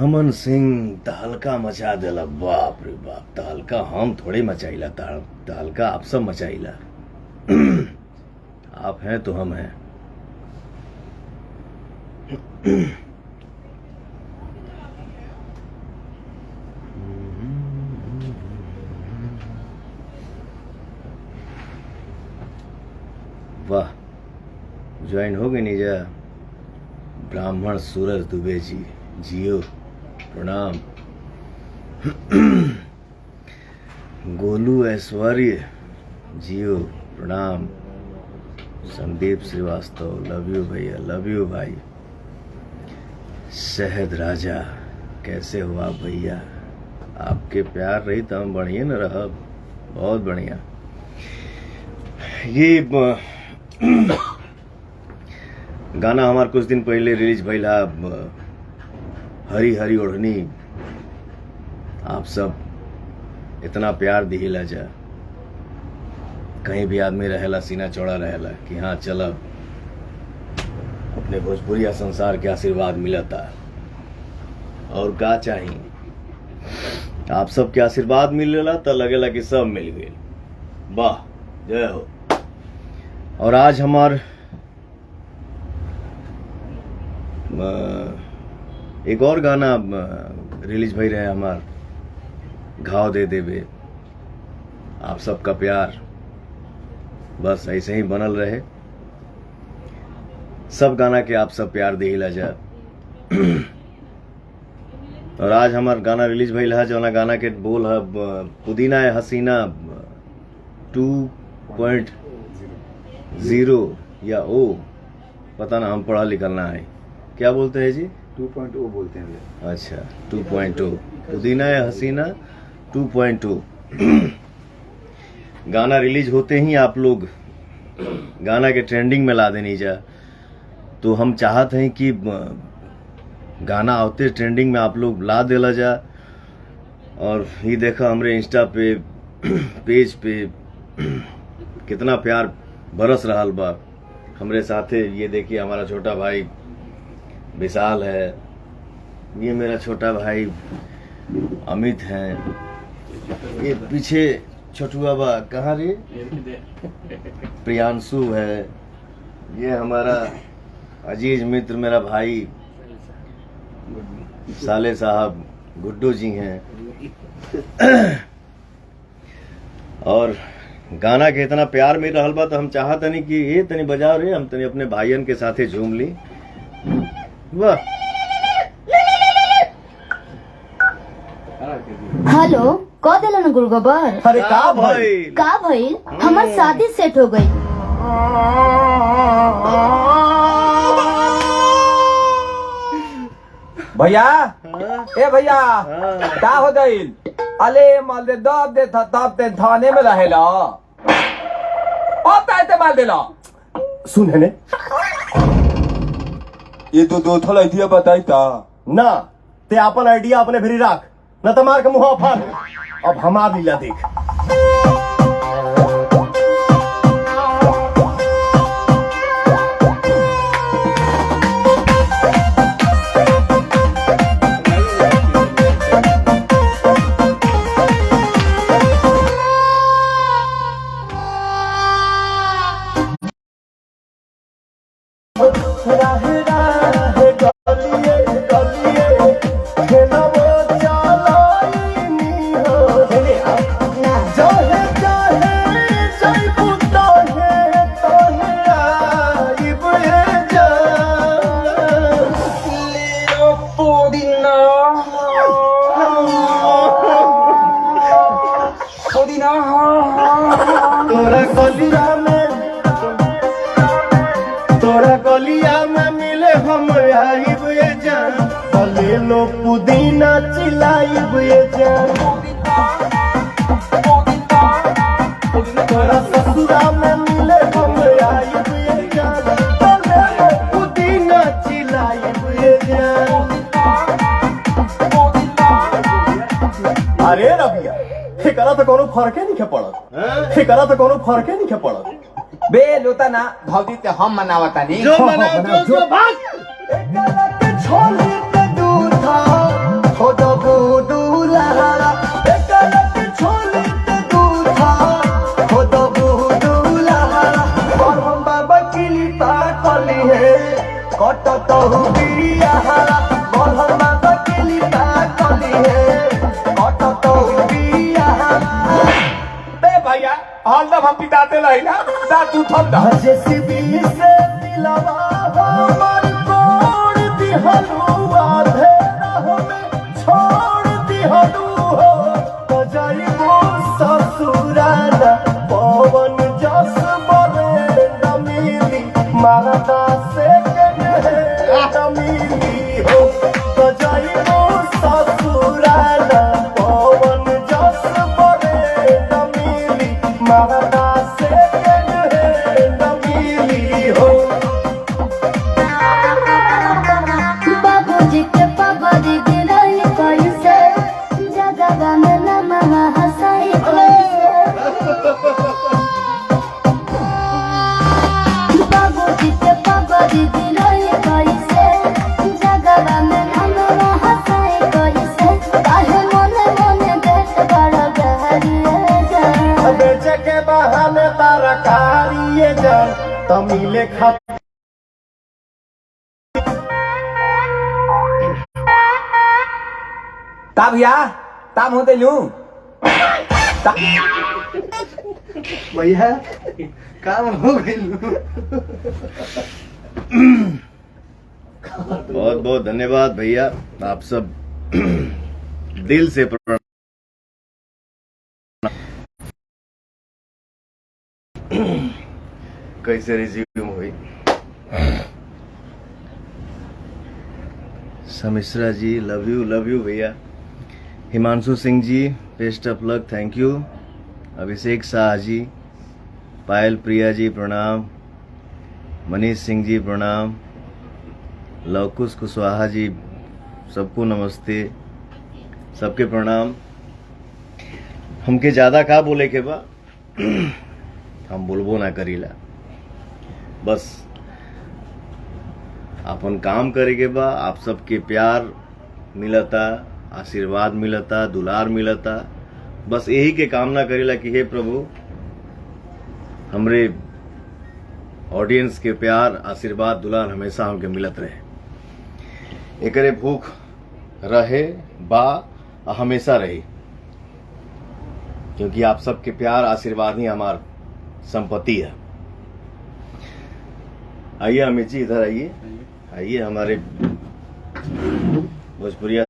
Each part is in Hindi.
अमन सिंह तहलका मचा देला। बाप रे बाप, तहलका हम थोड़े मचाइला, तहलका आप सब मचाइला। आप हैं तो हम हैं। वाह, ज्वाइन हो गई नीजा। ब्राह्मण सूरज दुबे जी, जियो, प्रणाम। गोलू ऐश्वर्य, जियो, प्रणाम। संदीप श्रीवास्तव, लव यू भैया, लव यू भाई। शहद राजा, कैसे हो आप भैया? आपके प्यार रही तो हम बढ़िया न रह, बहुत बढ़िया। ये गाना हमार कुछ दिन पहले रिलीज भइला, हरी हरी ओढ़नी। आप सब इतना प्यार दिहिला जा, कहीं भी आदमी रहेला सीना चौड़ा रहेला कि हाँ चल अपने भोजपुरिया संसार के आशीर्वाद मिलता। और का चाहिए, आप सब के आशीर्वाद मिलेला तो लगेला कि सब मिल गए। वाह, जय हो। और आज हमार एक और गाना रिलीज भई रहे हमार, घाव दे देवे। आप सबका प्यार बस ऐसे ही बनल रहे। सब गाना के आप सब प्यार दिहिला जा। और आज हमार गाना रिलीज भइल है, जौना गाना के बोल है पुदीना है हसीना 2.0 या ओ, पता ना, हम पढ़ा लिखल ना है। क्या बोलते हैं जी? 2.0 बोलते हैं। अच्छा, 2.0 पुदीना है हसीना 2.0। गाना रिलीज होते ही आप लोग गाना के ट्रेंडिंग में ला देनी जा। तो हम चाहते हैं कि गाना आते ट्रेंडिंग में आप लोग ला देला जा। और ये देखा हमरे इंस्टा पे पेज पे कितना प्यार बरस रहा बा हमरे साथे। ये देखिए हमारा छोटा भाई विशाल है, ये मेरा छोटा भाई अमित है, ये पीछे छोटुआ बा कहाँ रे, प्रियांशु है, ये हमारा अजीज मित्र मेरा भाई साले साहब गुड्डू जी हैं। और गाना के इतना प्यार मिल रहा बा तो हम चाहत नहीं कि ये तनी बजाओ रे, हम तनी अपने भाइयन के साथे झूम ली। वाह। हेलो, कह दिला ना गुरुगोबर। अरे का भाई, का भइल? हमार शादी सेट हो गई। भैया, ए भैया, का हो गइल? अले माल दे दब दे तब ते थाने में रहेला। अब ताते माल देला। सुन है ने, ये तो दो थल आइडिया बताई ता ना ते अपन आइडिया अपने भरी राख, न तो मार के मुंह फाड़। अब हमार लीला देख। तोरा गलिया में मिले हम आइब ये जान, ले लो पुदीना चिलाइब ये जान। तोरा ससुरा में मिले हम आइब ये जान, ले लो पुदीना चिलाइब ये जान। अरे रबिया, एकरा तो कोनो फर्के नहीं पड़त, एकरा तो कोनो फर्के नहीं पड़त। बे लोता ना भौजी ते हम मनावता नहीं। जो मनाओ जो भाग। छोले पे दूध है कटत बिया बढ़ल माता केली का कली है कटत बिया बे भैया हाल दम हम पिताते रही ना दा तू थम दा जेसीबी से दिलवा हमर तोड़ दिहलू आधे राह में छोड़ दिहलू हो बजाइबो ससुराना पवन जस बरे न मिली मारदा से न मिली हो बजाइबो ससुराना पवन जस बरे न मिली मारदा से न मिली हो बाबूजी के पगड़ी गिरल कैसे जगह में नमः हंसाई बाबूजी के पगड़ी गिरल कैसे जगह में नमः हंसाई कैसे काहे मोने मोने देख बड़ा गहरिए जा बेचे के बहाने तारा कारिए जान तमिले खा ता भैया ताम होते लूं भैया काम हो गई। बहुत बहुत धन्यवाद भैया, आप सब दिल से प्रणाम। कैसे रिज्यूम हुई? समिश्रा जी लव यू भैया। Himanshu Singh ji best of luck, thank you. Abhishek Shah ji, Payal Priya ji प्रणाम, मनीष सिंह जी प्रणाम, लवकुश कुशवाहा जी सबको नमस्ते, सबके प्रणाम। हमके ज्यादा का बोले के बा हम बोलबो ना करीला, बस अपन काम करे के बा। आप सबके प्यार मिलता, आशीर्वाद मिलता, दुलार मिलता, बस यही के कामना करेला कि हे प्रभु हमरे ऑडियंस के प्यार आशीर्वाद दुलार हमेशा हमके मिलत रहे, एकरे भूख रहे बा हमेशा रही, क्योंकि आप सबके प्यार आशीर्वाद ही हमार संपत्ति है। आइए अमित जी इधर आइए, आइए हमारे भोजपुरिया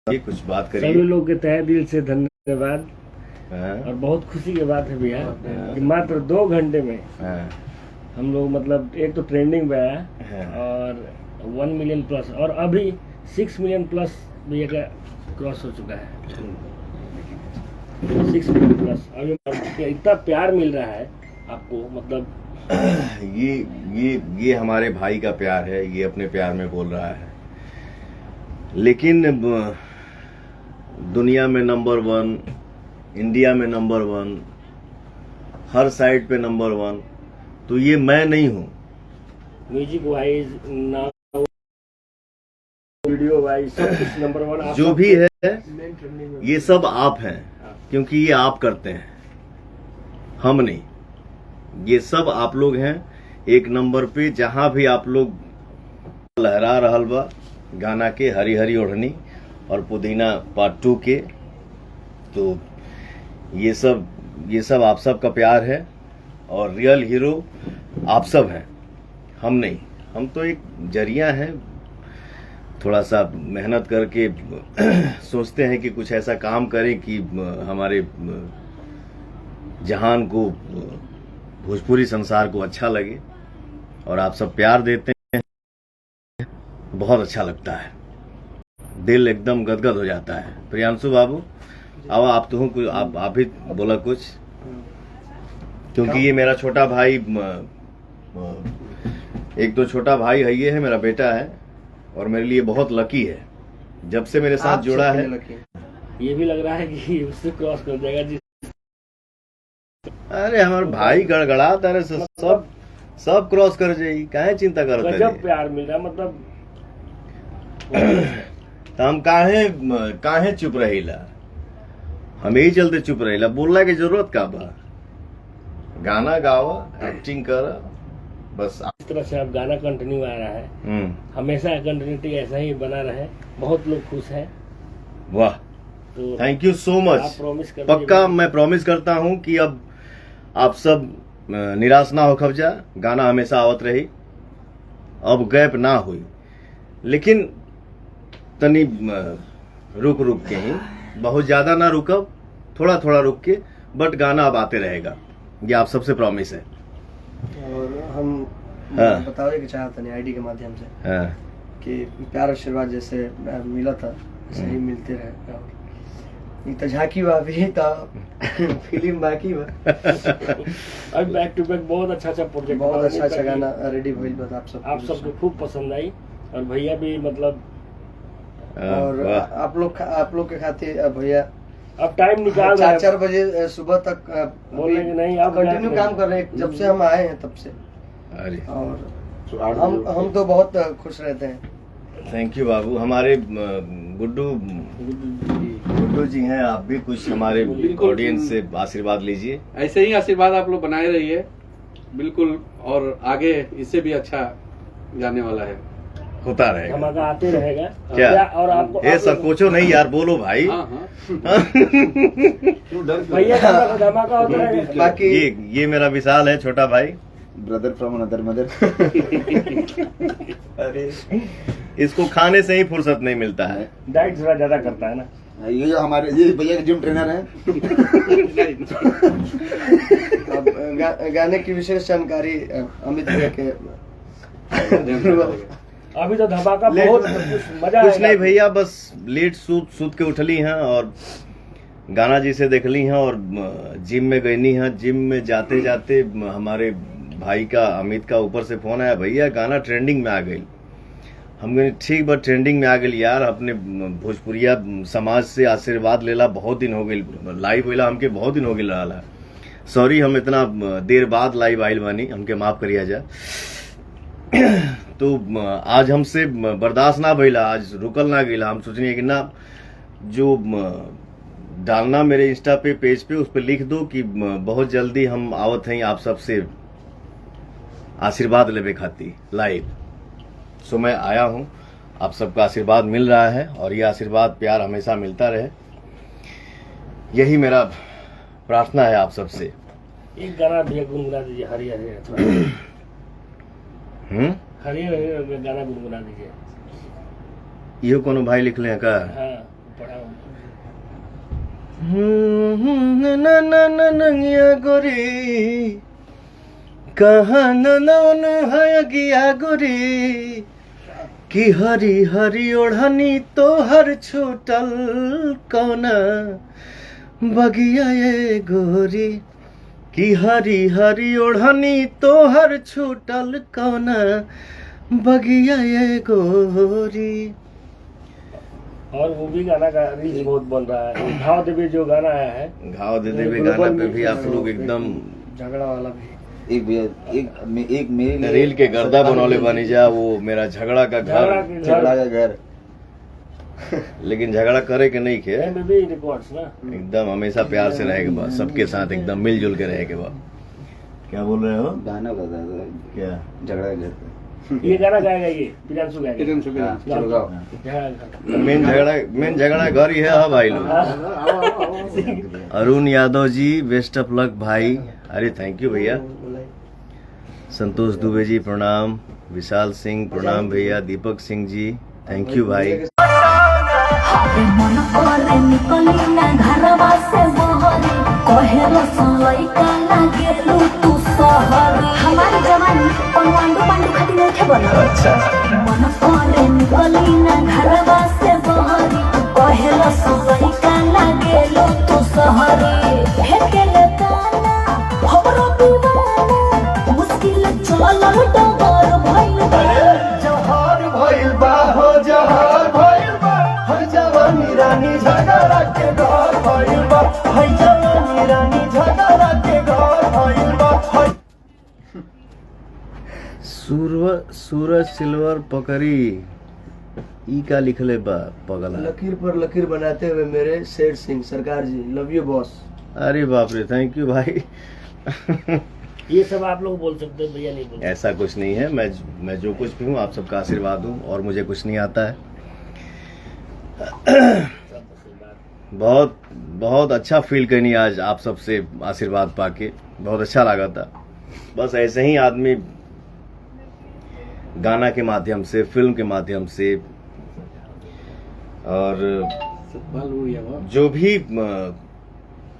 कुछ बात करिए। सभी लोग के तहे दिल से धन्यवाद। हाँ, और बहुत खुशी की बात है भैया कि मात्र 2 घंटे में हाँ, हम लोग मतलब एक तो ट्रेंडिंग में आया हाँ। और 1 मिलियन प्लस और अभी 6 मिलियन प्लस भैया का क्रॉस हो चुका है। 6 मिलियन प्लस अभी इतना प्यार मिल रहा है आपको, मतलब ये हमारे भाई का प्यार है, ये अपने प्यार में बोल रहा है। लेकिन दुनिया में नंबर 1, इंडिया में नंबर 1, हर साइड पे नंबर 1, तो ये मैं नहीं हूं। Music wise now video wise सब कुछ नंबर 1 जो भी है ये सब आप हैं, क्योंकि ये आप करते हैं, हम नहीं। ये सब आप लोग हैं एक नंबर पे। जहां भी आप लोग लहरा रहल बा गाना के हरी हरी ओढ़नी और पुदीना पार्ट 2 के, तो ये सब आप सब का प्यार है और रियल हीरो आप सब हैं, हम नहीं। हम तो एक जरिया हैं, थोड़ा सा मेहनत करके सोचते हैं कि कुछ ऐसा काम करें कि हमारे जहान को, भोजपुरी संसार को अच्छा लगे, और आप सब प्यार देते हैं, बहुत अच्छा लगता है, दिल एकदम गदगद हो जाता है। प्रियांशु बाबू अब आप तो कुछ आप भी बोला कुछ, क्योंकि ये मेरा छोटा भाई, एक तो छोटा भाई है, ये है मेरा बेटा है और मेरे लिए बहुत लकी है, जब से मेरे साथ जुड़ा है। ये भी लग रहा है कि उससे क्रॉस कर जाएगा जी। अरे हमारे भाई गड़गड़ा तारे सब क्रॉस कर जाएगी, काहे चिंता करते हैं? गजब प्यार मिल रहा है, मतलब तो हम काहे चुप रहीला? हम यही चलते चुप रहीला, बोलना की जरूरत का बा? गाना गावा, एक्टिंग कर, बस इस तरह से अब गाना कंटिन्यू आ रहा है, हमेशा कंटिन्यूटी ऐसा ही बना रहे, बहुत लोग खुश हैं। वाह, तो थैंक यू सो मच। आप प्रॉमिस कर पक्का मैं प्रॉमिस करता हूं कि अब आप सब निराश ना हो खबजा, गाना हमेशा आवत रही, अब गैप ना हुई, लेकिन तनी रुक रुक के ही, बहुत ज्यादा ना रुकब, थोड़ा थोड़ा रुक के, बट गाना अब आते रहेगा, ये आप सबसे प्रॉमिस है। और हम हाँ। बतावे के चाहते हैं आईडी के माध्यम से हाँ। कि प्यार आशीर्वाद जैसे मिला था वैसे ही मिलते रहे। और एक तो झांकी बा भी तो फिल्म बाकी बा, अब बैक टू बैक बहुत अच्छा प्रोजेक्ट, बहुत अच्छा गाना रेडी भइल बा। आप सबको खूब पसंद आई, और भैया भी मतलब, और वाह। आप लोग के खातिर भैया अब टाइम निकाल रहे हैं। 4 बजे सुबह तक बोल रहे हैं कि नहीं, आप कंटिन्यू काम कर रहे हैं जब से हम आए हैं तब से। अरे और हम तो बहुत खुश रहते हैं। थैंक यू बाबू। हमारे गुड्डू जी हैं, आप भी कुछ हमारे ऑडियंस से आशीर्वाद लीजिए। ऐसे ही आशीर्वाद आप लोग बनाए रहिए बिल्कुल, और आगे इससे भी अच्छा जाने वाला है, होता रहेगा, धमाका आते रहेगा। क्या? और आपको ए संकोचो नहीं यार, बोलो भाई। हाँ हाँ भैया का धमाका होता रहेगा। बाकी ये मेरा विशाल है, छोटा भाई, ब्रदर फ्रॉम अनदर मदर। अरे इसको खाने से ही फुर्सत नहीं मिलता है, डाइट थोड़ा ज्यादा करता है ना। ये जो हमारे ये भैया के जिम ट्रेनर हैं। अब गाने की विशेष जानकारी अमित भैया के अभी तो धमाका लेट- बहुत मजा कुछ आएगा। नहीं भैया, बस लेट सूत के उठली हैं और गाना जी से देखली हैं और जिम में गईनी हैं। जिम में जाते जाते हमारे भाई का, अमित का ऊपर से फोन आया, भैया गाना ट्रेंडिंग में आ गई। हम कहे ठीक बा, ट्रेंडिंग में आ गई यार, अपने भोजपुरिया समाज से आशीर्वाद लेला बहुत दिन हो गई, लाइव होला हमके बहुत दिन हो गई रहा। सॉरी हम इतना देर बाद लाइव आइल बानी, हमके माफ करिया जा। तो आज हमसे बर्दाश्त ना भइला, आज रुकल ना गईला। हम सोचनी कि ना, जो डालना मेरे इंस्टा पे पेज पे उस पर लिख दो कि बहुत जल्दी हम आवत हैं आप सबसे आशीर्वाद लेवे खाती लाइव। सो मैं आया हूं, आप सबका आशीर्वाद मिल रहा है और ये आशीर्वाद प्यार हमेशा मिलता रहे, यही मेरा प्रार्थना है आप सबसे। एक गाना भैया गुनगुना दीजिए, हरी हरी हरी हरी गाना गुनगुना दीजिए। ये कोनो भाई लिख ले का? हाँ, पढ़ा नंगिया गोरी कहाँ नौन है गिया गोरी कि हरी हरी ओढ़नी तो हर छूटल कौना बगिया ये गोरी कि हरी हरी ओढ़नी तो हर छूटल कौना बगिया ये गोरी। और वो भी गाना का रीच बहुत बन रहा है, घाव देवी जो गाना आया है, घाव दे देवे गाना पे भी आप लोग एकदम झगड़ा वाला भी एक भैया एक मेरे लिए रील के गर्दा बनौले बनी जा, वो मेरा झगड़ा का घर, झगड़ा का घर। लेकिन झगड़ा करे के नहीं खे, बेबी रिकॉर्ड्स ना। एकदम हमेशा प्यार से रहे के बाद, सबके साथ एकदम मिलजुल के रहे के बाद। क्या बोल रहे हो? गाना बता दो क्या? झगड़ा का घर पे। ये गाना गाएगा, ये प्रियांशु गाएगा। हाँ, चलो गाओ। मेन झगड़ा घर ही है। हाँ भाई लोग, Arun Yadav ji best of luck भाई। अरे थैंक यू भैया। संतोष दुबे जी प्रणाम, विशाल सिंह प्रणाम भैया, दीपक सिंह जी थैंक यू भाई। हाथे मन करे निकली ना घरवा से बहरी, कहे रसोई का लागेलू तू सहरी। हमारी जवानी पंडू पंडू खाती नहीं थे बना। अच्छा मन करे निकली ना घरवा से बहरी, कहे रसोई का लागेलू तू सहरी। फेंकेले ताना हमरो दीवाना, मुश्किल चलल डगर भइल बा। जहर भइल बा हो, जहर भइल बा, हर जवानी रानी झगड़ा के घर भइल बा, हर जवानी रानी झगड़ा के घर भइल बा। सूरज सिल्वर पकड़ी, ई का लिखले बा पगला। लकीर पर लकीर बनाते हुए मेरे सेठ सिंह सरकार जी, लव यू बॉस। अरे बाप रे, थैंक यू भाई। ये सब आप लोग बोल सकते हो, भैया नहीं बोल सकते। ऐसा कुछ नहीं है, मैं जो कुछ भी हूँ आप सबका आशीर्वाद हूँ, और मुझे कुछ नहीं आता है। बहुत बहुत अच्छा फील करनी आज आप सबसे आशीर्वाद पाके, बहुत अच्छा लगा था। बस ऐसे ही आदमी गाना के माध्यम से, फिल्म के माध्यम से, और जो भी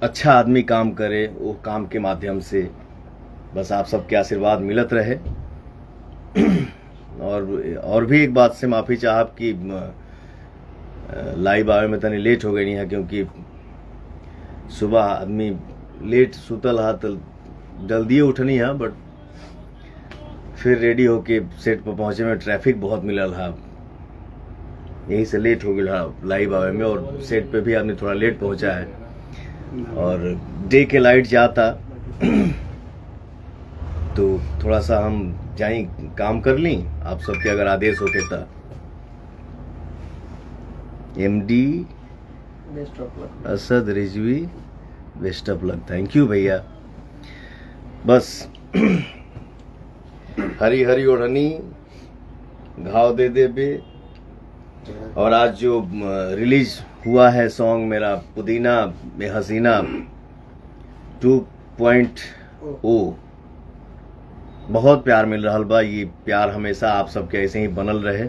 अच्छा आदमी काम करे वो काम के माध्यम से, बस आप सबके आशीर्वाद मिलत रहे। और भी एक बात से माफ़ी चाहब कि लाइव आवे में तनी लेट हो गई है, क्योंकि सुबह आदमी लेट सुतल हा तो जल्दी उठनी है, बट फिर रेडी होके सेट पर पहुंचे में ट्रैफिक बहुत मिलल हा, यही से लेट हो गया लाइव आवे में। और सेट पे भी आदमी थोड़ा लेट पहुंचा है, और डे के लाइट जाता तो थोड़ा सा हम जाई काम कर ली, आप सबके अगर आदेश होके था। MD Asad Rizvi, best of luck. Thank you भैया। बस हरी हरी ओढ़नी घाव दे दे बे। और आज जो रिलीज हुआ है सॉन्ग मेरा पुदीना में हसीना 2.0, बहुत प्यार मिल रहा बा। ये प्यार हमेशा आप सबके ऐसे ही बनल रहे।